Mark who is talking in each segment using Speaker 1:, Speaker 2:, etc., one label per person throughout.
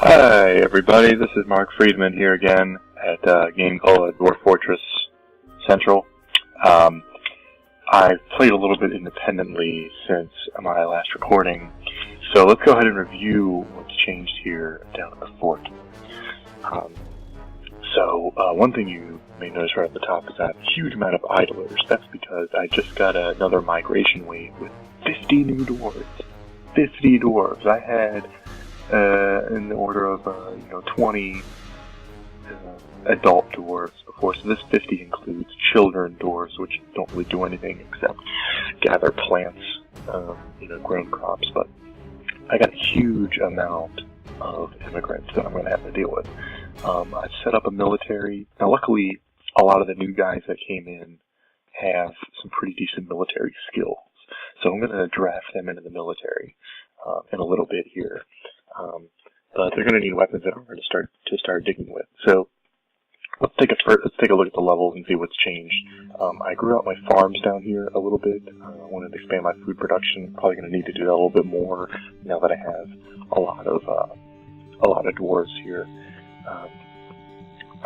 Speaker 1: Hi everybody, this is Mark Freedman here again at a game called Dwarf Fortress Central. I've played a little bit independently since my last recording, so let's go ahead and review what's changed here down at the fort. One thing you may notice right at the top is I have a huge amount of idlers. That's because I just got another migration wave with 50 new dwarves. 50 dwarves. I had in the order of 20 adult dwarves before, so this 50 includes children dwarves, which don't really do anything except gather plants, grown crops. But I got a huge amount of immigrants that I'm going to have to deal with. I set up a military. Now, luckily, a lot of the new guys that came in have some pretty decent military skills, so I'm going to draft them into the military in a little bit here. But they're going to need weapons in order to start digging with. So let's take a look at the levels and see what's changed. I grew out my farms down here a little bit. I wanted to expand my food production. Probably going to need to do that a little bit more now that I have a lot of dwarves here. I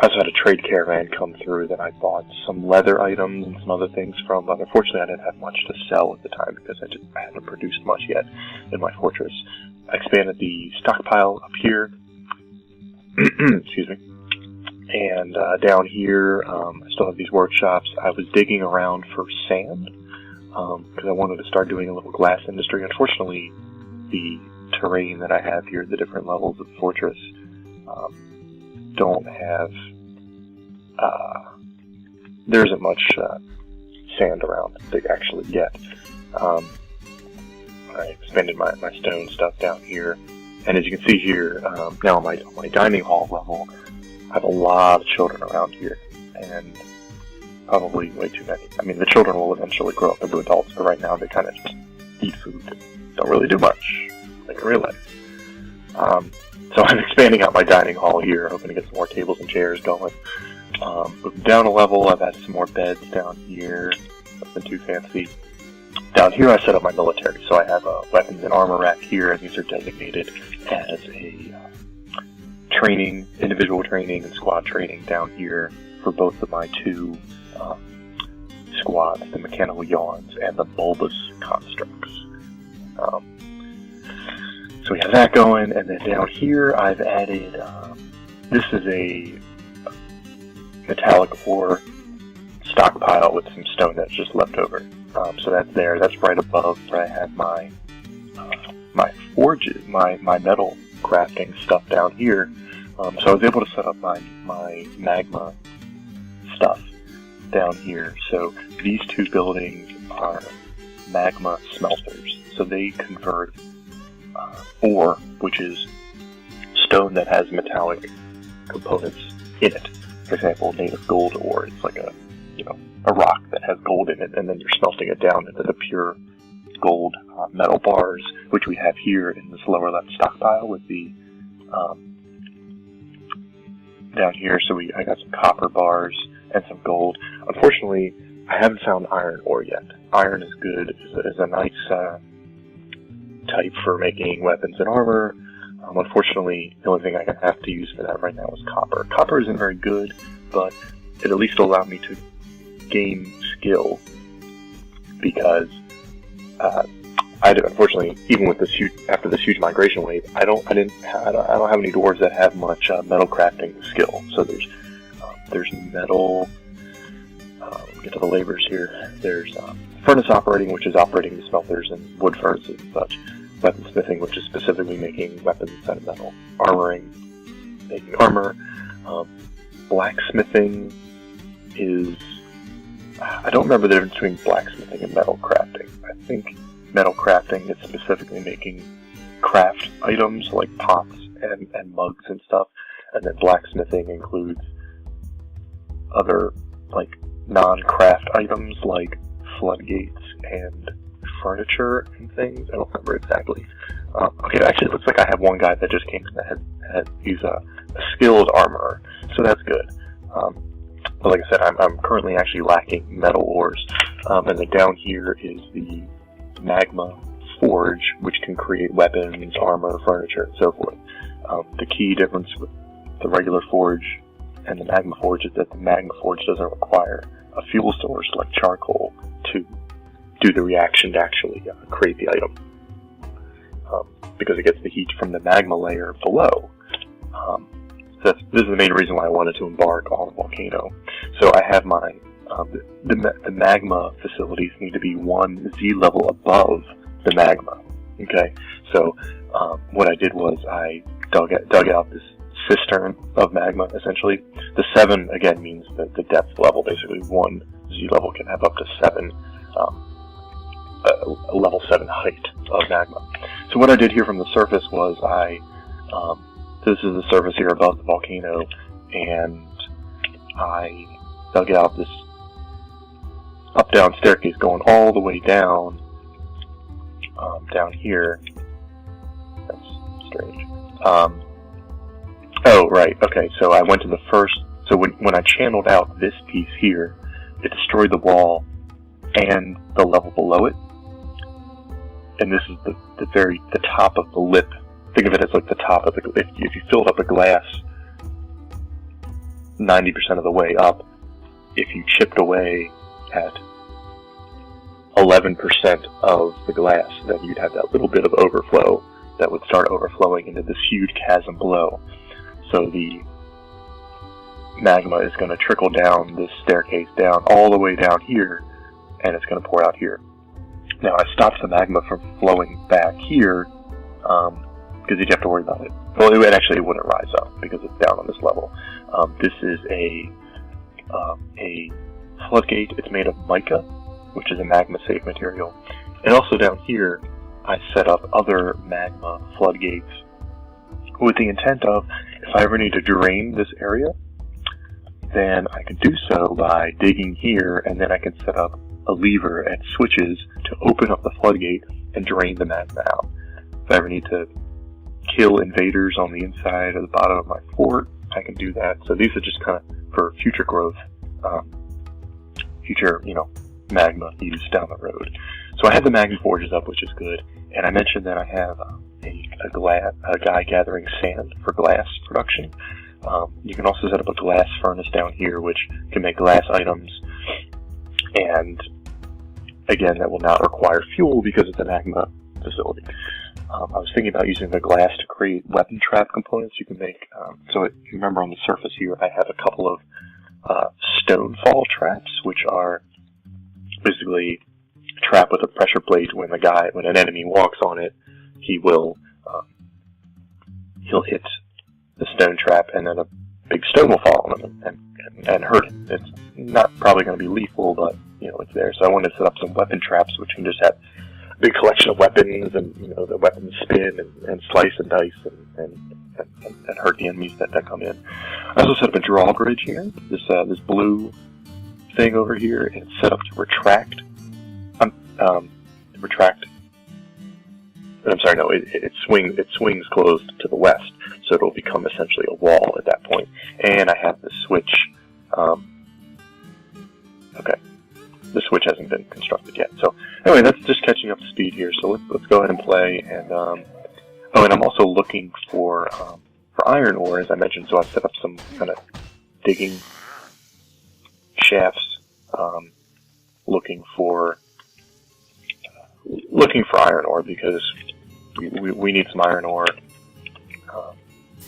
Speaker 1: also had a trade caravan come through that I bought some leather items and some other things from, but unfortunately I didn't have much to sell at the time because I hadn't produced much yet in my fortress. I expanded the stockpile up here, excuse me, and down here I still have these workshops. I was digging around for sand because I wanted to start doing a little glass industry. Unfortunately, the terrain that I have here, the different levels of the fortress, don't have, there isn't much sand around to actually get. I expanded my stone stuff down here, and as you can see here, now on my dining hall level, I have a lot of children around here, and probably way too many. I mean, the children will eventually grow up into adults, but right now they kind of just eat food and don't really do much, like in real life. So I'm expanding out my dining hall here, hoping to get some more tables and chairs going. Moving down a level, I've added some more beds down here. Nothing too fancy. Down here I set up my military, so I have a weapons and armor rack here, and these are designated as a individual training and squad training down here for both of my two squads, the mechanical yawns and the bulbous constructs. So we have that going, and then down here I've added, this is a metallic ore stockpile with some stone that's just left over. So that's there. That's right above where I have my forges, my metal crafting stuff down here. So I was able to set up my magma stuff down here. So these two buildings are magma smelters. So they convert ore, which is stone that has metallic components in it. For example, native gold ore. It's like a rock that has gold in it, and then you're smelting it down into the pure gold metal bars, which we have here in this lower left stockpile with the down here. So I got some copper bars and some gold. Unfortunately, I haven't found iron ore yet. Iron is good, is a nice type for making weapons and armor. Unfortunately, the only thing I have to use for that right now is copper. Copper isn't very good, but it at least allowed me to gain skill because unfortunately, even with after this huge migration wave, I don't have any dwarves that have much metal crafting skill. So there's metal. Let me get to the labors here. There's furnace operating, which is operating the smelters and wood furnaces and such. Weaponsmithing, which is specifically making weapons out of metal. Armoring, making armor. Blacksmithing is... I don't remember the difference between blacksmithing and metal crafting. I think metal crafting is specifically making craft items like pots and mugs and stuff, and then blacksmithing includes other like non-craft items like floodgates and furniture and things. I don't remember exactly. Okay, actually it looks like I have one guy that just came in that he's a skilled armorer, so that's good. But like I said, I'm currently actually lacking metal ores, and then down here is the magma forge, which can create weapons, armor, furniture, and so forth. The key difference with the regular forge and the magma forge is that the magma forge doesn't require a fuel source like charcoal to do the reaction to actually create the item, because it gets the heat from the magma layer below. So this is the main reason why I wanted to embark on the volcano. So I have my the magma facilities need to be 1 Z level above the magma. Okay, so what I did was I dug out this cistern of magma, essentially. The 7, again, means that the depth level, basically 1 Z level can have up to 7, a level 7 height of magma. So what I did here from the surface was this is the surface here above the volcano, and I dug out this up-down staircase going all the way down, down here. That's strange. Oh, right, okay, so I went to the first, so when I channeled out this piece here, it destroyed the wall and the level below it. And this is the top of the lip. Think of it as like the top of the, if you filled up a glass 90% of the way up, if you chipped away at 11% of the glass, then you'd have that little bit of overflow that would start overflowing into this huge chasm below. So the magma is going to trickle down this staircase down all the way down here, and it's going to pour out here. Now I stopped the magma from flowing back here, because you'd have to worry about it. Well, it wouldn't rise up because it's down on this level. This is a floodgate. It's made of mica, which is a magma-safe material. And also down here, I set up other magma floodgates with the intent of, if I ever need to drain this area, then I can do so by digging here, and then I can set up a lever and switches to open up the floodgate and drain the magma out. If I ever need to kill invaders on the inside or the bottom of my fort, I can do that. So these are just kind of for future growth, future, magma use down the road. So I have the magma forges up, which is good. And I mentioned that I have a guy gathering sand for glass production. You can also set up a glass furnace down here, which can make glass items. And again, that will not require fuel because it's a magma facility. I was thinking about using the glass to create weapon trap components you can make. So if you remember on the surface here, I have a couple of stone fall traps, which are basically a trap with a pressure plate. When an enemy walks on it, he'll hit the stone trap, and then a big stone will fall on him and hurt him. It's not probably going to be lethal, but it's there. So I wanted to set up some weapon traps, which can just have a big collection of weapons, and the weapons spin and slice and dice and hurt the enemies that come in. I also set up a drawbridge here. This blue thing over here, and it's set up to retract. I'm sorry, no, it swings closed to the west, so it'll become essentially a wall at that point. And I have the switch. Okay, the switch hasn't been constructed yet. So anyway, that's just catching up to speed here. So let's go ahead and play. And and I'm also looking for iron ore, as I mentioned. So I set up some kind of digging shafts, looking for iron ore because we need some iron ore.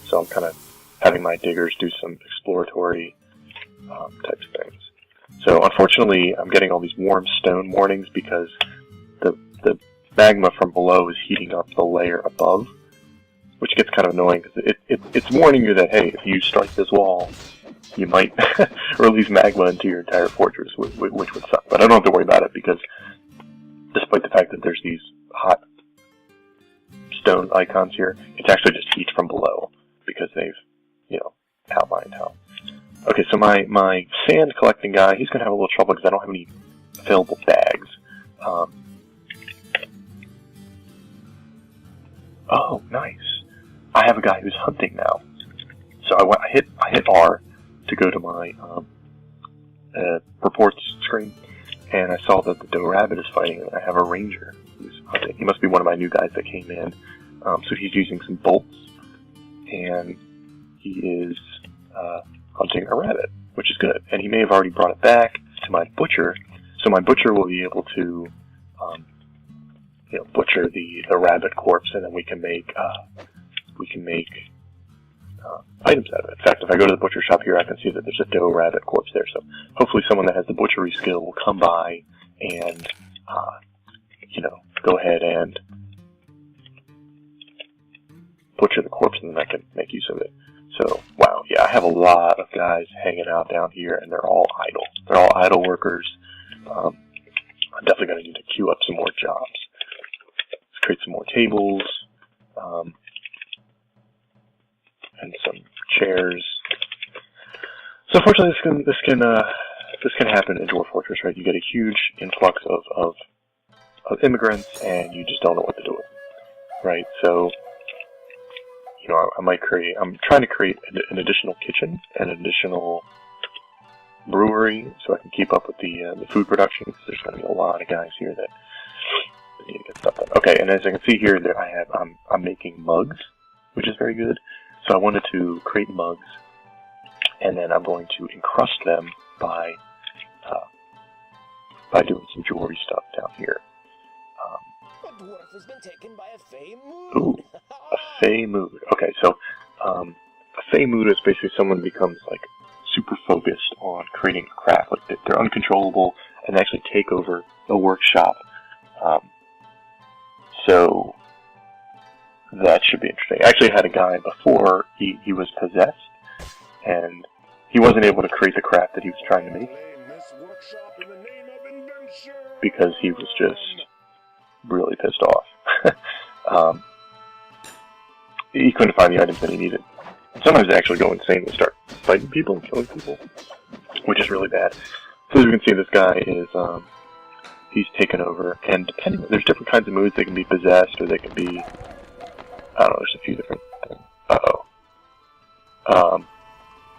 Speaker 1: So I'm kind of having my diggers do some exploratory types of things. So unfortunately, I'm getting all these warm stone warnings because the magma from below is heating up the layer above, which gets kind of annoying because it's warning you that, hey, if you strike this wall, you might release magma into your entire fortress, which would suck. But I don't have to worry about it because despite the fact that there's these hot stone icons here, it's actually just heat from below because they've, outlined how. Okay, so my sand collecting guy, he's going to have a little trouble because I don't have any available bags. Oh, nice. I have a guy who's hunting now. So I hit R to go to my reports screen, and I saw that the doe rabbit is fighting, and I have a ranger who's hunting. He must be one of my new guys that came in. So he's using some bolts and he is hunting a rabbit, which is good. And he may have already brought it back to my butcher, so my butcher will be able to, butcher the rabbit corpse, and then we can make items out of it. In fact, if I go to the butcher shop here, I can see that there's a doe rabbit corpse there. So hopefully, someone that has the butchery skill will come by and go ahead and butcher the corpse, and then I can make use of it. So, wow, yeah, I have a lot of guys hanging out down here, and they're all idle. They're all idle workers. I'm definitely going to need to queue up some more jobs. Let's create some more tables, and some chairs. So, unfortunately, this can happen in Dwarf Fortress, right? You get a huge influx of immigrants, and you just don't know what to do with them, right? So, I'm trying to create an additional kitchen, an additional brewery, so I can keep up with the food production, because there's going to be a lot of guys here that need to get stuff done. Okay, and as I can see here, I'm making mugs, which is very good. So I wanted to create mugs, and then I'm going to encrust them by doing some jewelry stuff down here.
Speaker 2: The dwarf has been taken by a fey mood.
Speaker 1: Ooh, a fey mood. Okay, so a fey mood is basically someone becomes like super focused on creating a craft. Like they're uncontrollable and actually take over a workshop. So that should be interesting. I actually had a guy before, he was possessed, and he wasn't able to create the craft that he was trying to make because he was just really pissed off. He couldn't find the items that he needed. Sometimes they actually go insane and start fighting people and killing people, which is really bad. So as you can see, this guy is, he's taken over, and there's different kinds of moods. They can be possessed, or they can be, I don't know, there's a few different things.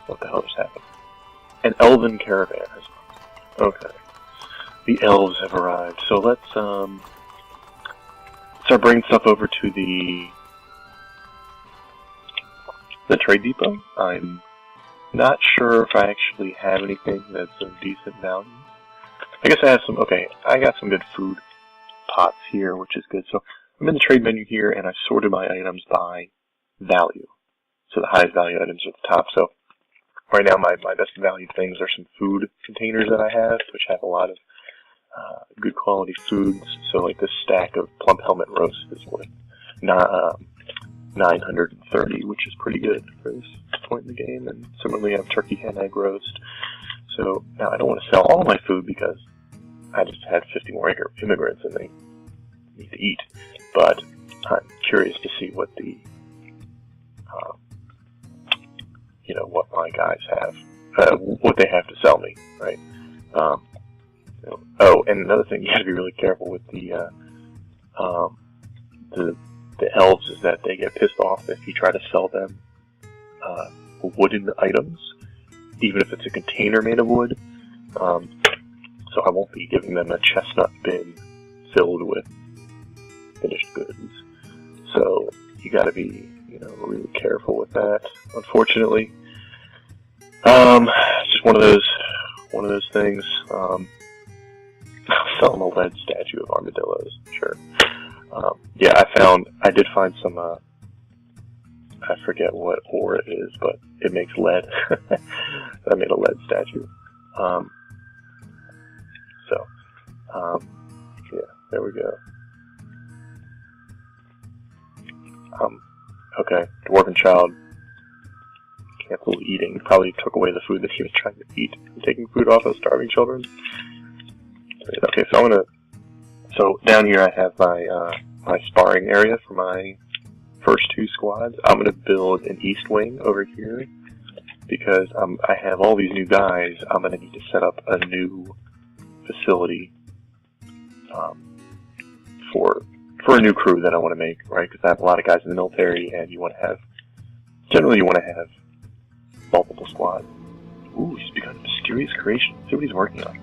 Speaker 1: What the hell just happened? An elven caravan has arrived. Okay. The elves have arrived. So let's start bringing stuff over to the trade depot. I'm not sure if I actually have anything that's of decent value. I guess I have some, okay, I got some good food pots here, which is good. So I'm in the trade menu here, and I've sorted my items by value. So the highest value items are at the top. So right now my best valued things are some food containers that I have, which have a lot of good quality foods. So like this stack of plump helmet roast is worth 930, which is pretty good for this point in the game. And similarly, I have turkey hen egg roast. So now I don't want to sell all my food because I just had 50 more immigrants and they need to eat. But I'm curious to see what the what my guys have, what they have to sell me, right? Oh, and another thing, you got to be really careful with the elves is that they get pissed off if you try to sell them wooden items, even if it's a container made of wood. So I won't be giving them a chestnut bin filled with finished goods. So you got to be, really careful with that. Unfortunately, it's just one of those things. I'll sell them a lead statue of armadillos. Sure. Yeah, I did find some. I forget what ore it is, but it makes lead. I made a lead statue. Yeah, there we go. Okay, dwarven child. Cancel eating. Probably took away the food that he was trying to eat. I'm taking food off of starving children. Okay, so down here I have my sparring area for my first two squads. I'm gonna build an east wing over here because I have all these new guys. I'm gonna need to set up a new facility for a new crew that I want to make, right? Because I have a lot of guys in the military, and generally you want to have multiple squads. Ooh, he's begun a mysterious creation. Let's see what he's working on.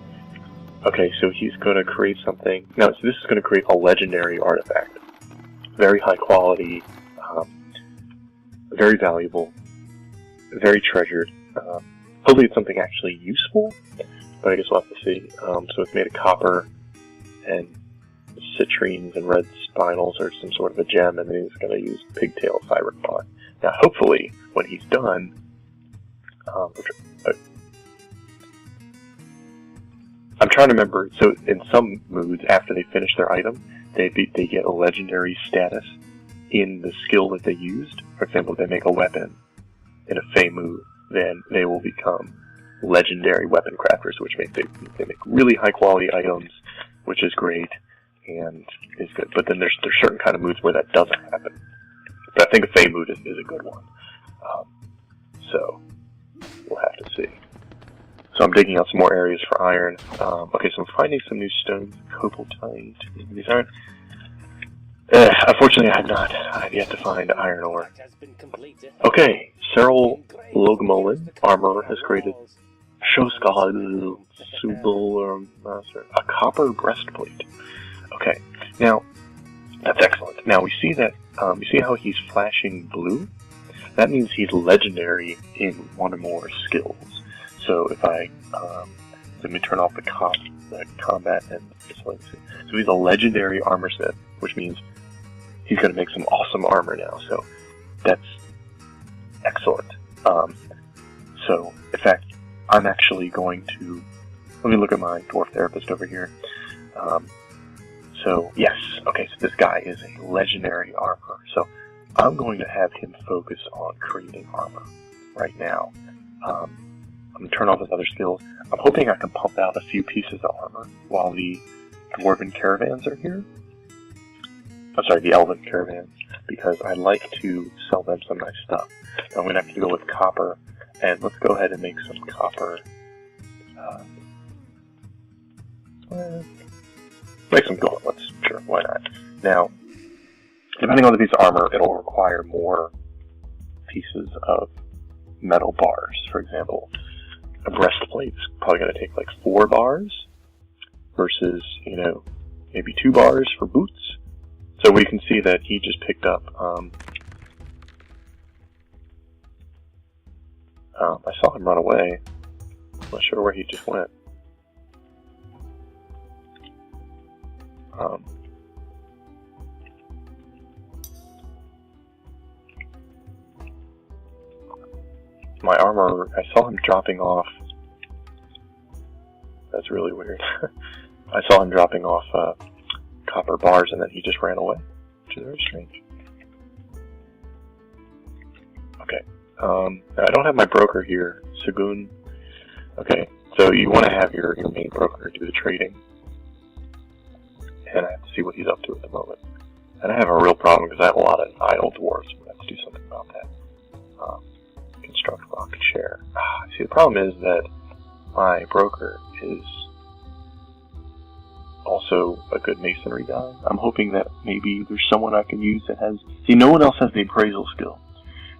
Speaker 1: Okay, so he's going to create something. Now, so this is going to create a legendary artifact. Very high quality, very valuable, very treasured. Hopefully it's something actually useful, but I guess we'll have to see. So it's made of copper and citrines and red spinels or some sort of a gem, and then he's going to use pigtail fiber cloth. Now, hopefully, when he's done, I'm trying to remember. So, in some moods, after they finish their item, they get a legendary status in the skill that they used. For example, if they make a weapon in a Fey mood, then they will become legendary weapon crafters, which means they make really high quality items, which is great and is good. But then there's certain kind of moods where that doesn't happen. But I think a Fey mood is a good one. So we'll have to see. So I'm digging out some more areas for iron. Okay, so I'm finding some new stones. Cobalt-tite. These aren't. Unfortunately, I've yet to find iron ore. Okay, Cyril Logomolin, armor, has created Shoskal Subul, a copper breastplate. Okay, now that's excellent. Now we see that. You see how he's flashing blue? That means he's legendary in one or more skills. So if I let me turn off the combat and display. So he's a legendary armor smith, which means he's going to make some awesome armor now. So that's excellent. So in fact, I'm actually going to let me look at my dwarf therapist over here. So yes, okay. So this guy is a legendary armor. So I'm going to have him focus on creating armor right now. I'm going to turn off his other skills. I'm hoping I can pump out a few pieces of armor while the dwarven caravans are here. I'm sorry, the elven caravans, because I'd like to sell them some nice stuff. So I'm going to have to go with copper, and let's go ahead and make some copper. Make some gauntlets, sure, why not? Now, depending on the piece of armor, it'll require more pieces of metal bars. For example, a breastplate's probably going to take like 4 bars versus, maybe 2 bars for boots. So we can see that he just picked up, I saw him run away. I'm not sure where he just went. My armor, I saw him dropping off. That's really weird. I saw him dropping off copper bars and then he just ran away, which is very strange. Okay, I don't have my broker here, Sagun. Okay, so you want to have your main broker do the trading. And I have to see what he's up to at the moment. And I have a real problem because I have a lot of idle dwarves. We have to do something about that. Construct rocket share. See, the problem is that my broker is also a good masonry guy. I'm hoping that maybe there's someone I can use that has... See, no one else has the appraisal skill.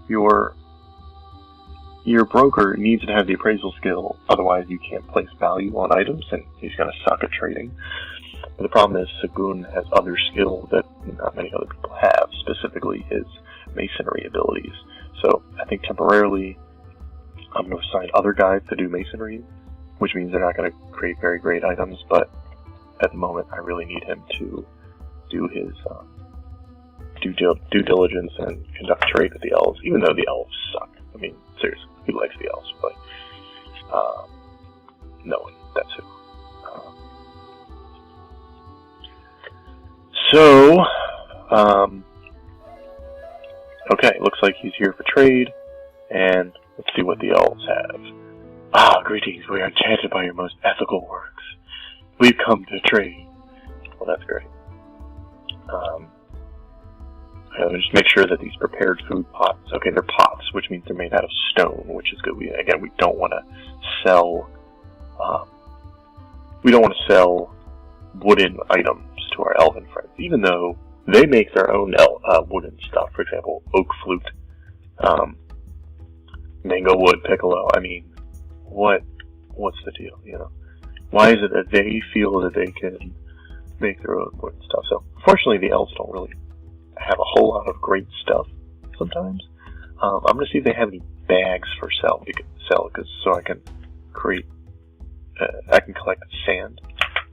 Speaker 1: Your broker needs to have the appraisal skill, otherwise you can't place value on items, and he's going to suck at trading. But the problem is Sagun has other skills that not many other people have, specifically his masonry abilities. So I think temporarily I'm going to assign other guys to do masonry, which means they're not going to create very great items, but at the moment I really need him to do his due diligence and conduct trade with the elves, even though the elves suck. I mean, seriously, who likes the elves? But no one, that's who. Okay, looks like he's here for trade, and let's see what the elves have. Greetings, we are enchanted by your most ethical works. We've come to trade. Well, that's great. Just make sure that these prepared food pots, okay, they're pots, which means they're made out of stone, which is good. We don't want to sell, wooden items to our elven friends, even though they make their own wooden stuff. For example, oak flute, mango wood piccolo. I mean, what's the deal? Why is it that they feel that they can make their own wooden stuff? So, unfortunately, the elves don't really have a whole lot of great stuff sometimes. I'm going to see if they have any bags for sell, because so I can create, I can collect sand.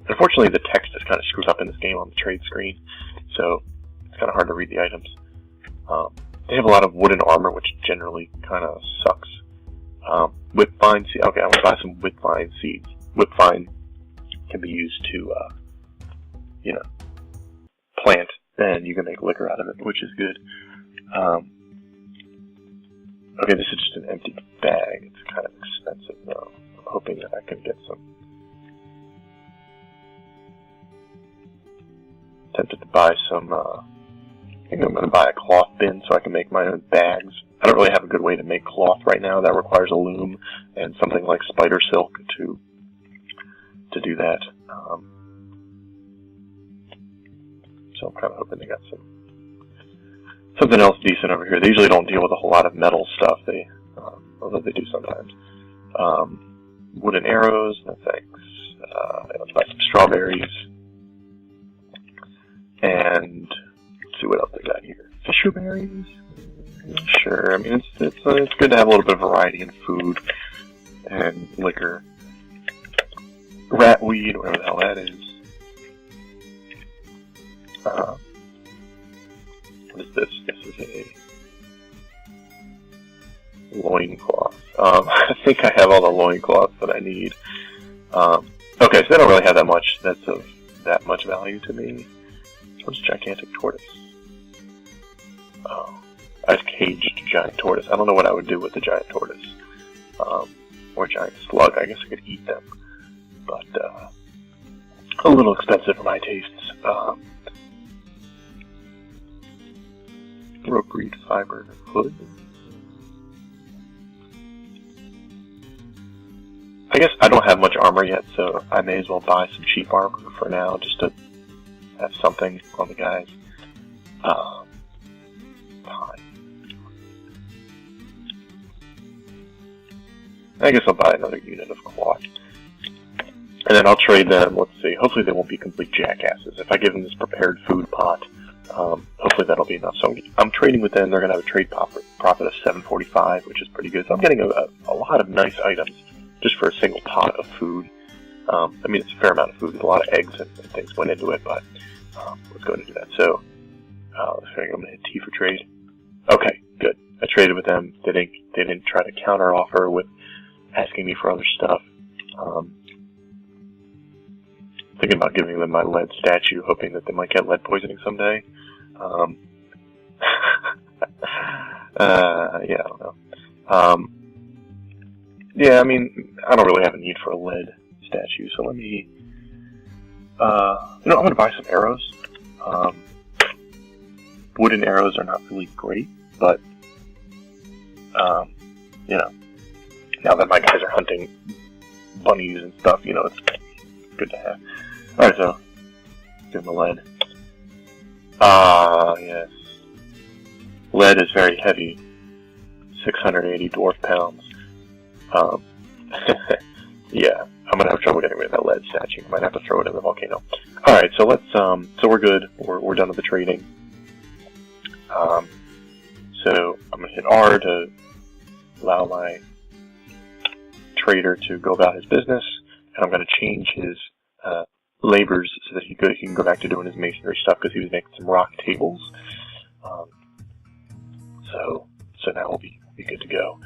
Speaker 1: Unfortunately, the text is kind of screwed up in this game on the trade screen, so it's kind of hard to read the items. They have a lot of wooden armor, which generally kind of sucks. Whipvine seed. Okay, I'm going to buy some whipvine seeds. Whipvine can be used to, plant, and you can make liquor out of it, which is good. Okay, this is just an empty bag. It's kind of expensive, though. I'm hoping that I can get some. Tempted to buy some, I think I'm going to buy a cloth bin so I can make my own bags. I don't really have a good way to make cloth right now. That requires a loom and something like spider silk to do that. So I'm kind of hoping they got something else decent over here. They usually don't deal with a whole lot of metal stuff. Although they do sometimes. Wooden arrows, no thanks. Let's buy some strawberries. And let's see what else they got here. Fisher berries? Sure. I mean, it's good to have a little bit of variety in food and liquor. Ratweed, whatever the hell that is. What is this? This is a loincloth. I think I have all the loincloths that I need. Okay, so they don't really have that much that's of that much value to me. What's gigantic tortoise? Oh, I've caged giant tortoise. I don't know what I would do with the giant tortoise. Or giant slug. I guess I could eat them. But, a little expensive for my tastes. Rope reed fiber hood. I guess I don't have much armor yet, so I may as well buy some cheap armor for now, just to have something on the guys. I guess I'll buy another unit of cloth. And then I'll trade them, let's see, hopefully they won't be complete jackasses. If I give them this prepared food pot, hopefully that'll be enough. So I'm trading with them, they're going to have a trade profit of 745, which is pretty good. So I'm getting a lot of nice items just for a single pot of food. I mean, it's a fair amount of food. There's a lot of eggs and things went into it, but let's go ahead and do that. So, I'm going to hit T for trade. Okay, good. I traded with them. They didn't try to counter offer with asking me for other stuff. Thinking about giving them my lead statue, hoping that they might get lead poisoning someday. Yeah, I don't know. Yeah, I mean, I don't really have a need for a lead statue, so let me, I'm going to buy some arrows. Wooden arrows are not really great, but, now that my guys are hunting bunnies and stuff, it's good to have. Alright, so, give them a lead. Yes. Lead is very heavy. 680 dwarf pounds. Yeah, I'm gonna have trouble getting rid of that lead statue. Might have to throw it in the volcano. Alright, so let's, so we're good. We're done with the trading. So I'm gonna hit R to allow my trader to go about his business, and I'm gonna change his, labors so that he can go back to doing his masonry stuff, because he was making some rock tables. So now we'll be good to go.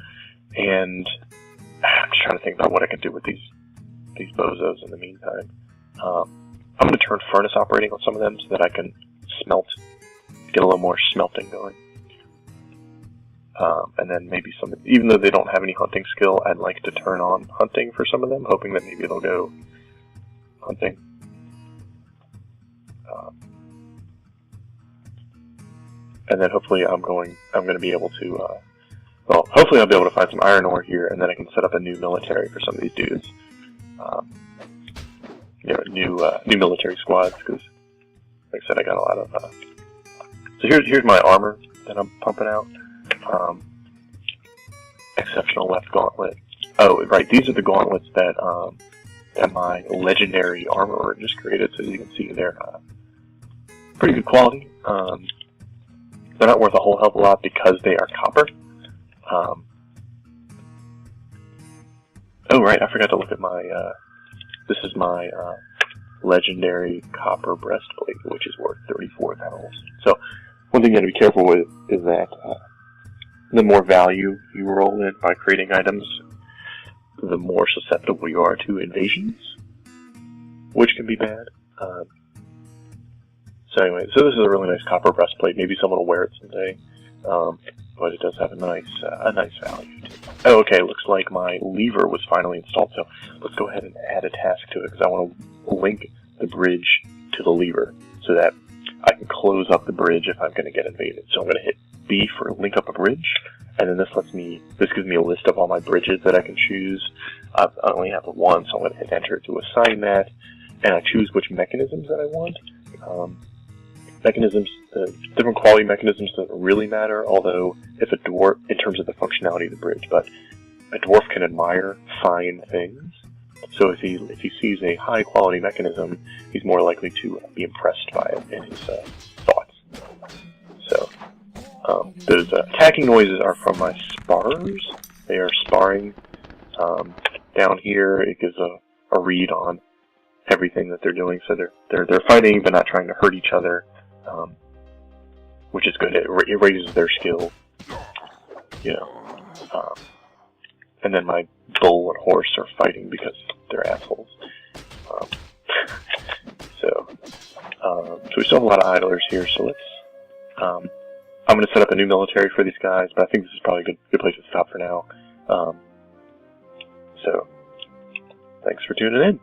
Speaker 1: And I'm just trying to think about what I can do with these bozos in the meantime. I'm going to turn furnace operating on some of them so that I can get a little more smelting going. And then maybe even though they don't have any hunting skill, I'd like to turn on hunting for some of them, hoping that maybe they'll go hunting. And then hopefully I'm going to be able to, hopefully I'll be able to find some iron ore here, and then I can set up a new military for some of these dudes. New military squads, because, like I said, I got a lot of, so here's my armor that I'm pumping out. Exceptional left gauntlet. Oh, right, these are the gauntlets that my legendary armorer just created, so you can see they're pretty good quality. They're not worth a whole hell of a lot because they are copper, Oh, right, I forgot to look at my, this is my, legendary copper breastplate, which is worth 34,000. So, one thing you gotta be careful with is that, the more value you roll in by creating items, the more susceptible you are to invasions, which can be bad. So anyway, so this is a really nice copper breastplate. Maybe someone will wear it someday, but it does have a nice value to it. Oh, okay, looks like my lever was finally installed, so let's go ahead and add a task to it, because I want to link the bridge to the lever, so that I can close up the bridge if I'm going to get invaded. So I'm going to hit B for link up a bridge, and then this gives me a list of all my bridges that I can choose. I only have one, so I'm going to hit enter to assign that, and I choose which mechanisms that I want. Different quality mechanisms doesn't really matter, although if a dwarf, in terms of the functionality of the bridge, but a dwarf can admire fine things. So if he sees a high quality mechanism, he's more likely to be impressed by it in his thoughts. So those attacking noises are from my sparrers. They are sparring. Down here, it gives a read on everything that they're doing. So they're fighting, but not trying to hurt each other. Which is good. It raises their skill, and then my bull and horse are fighting because they're assholes. So we still have a lot of idlers here. So let's. I'm going to set up a new military for these guys, but I think this is probably a good place to stop for now. So thanks for tuning in.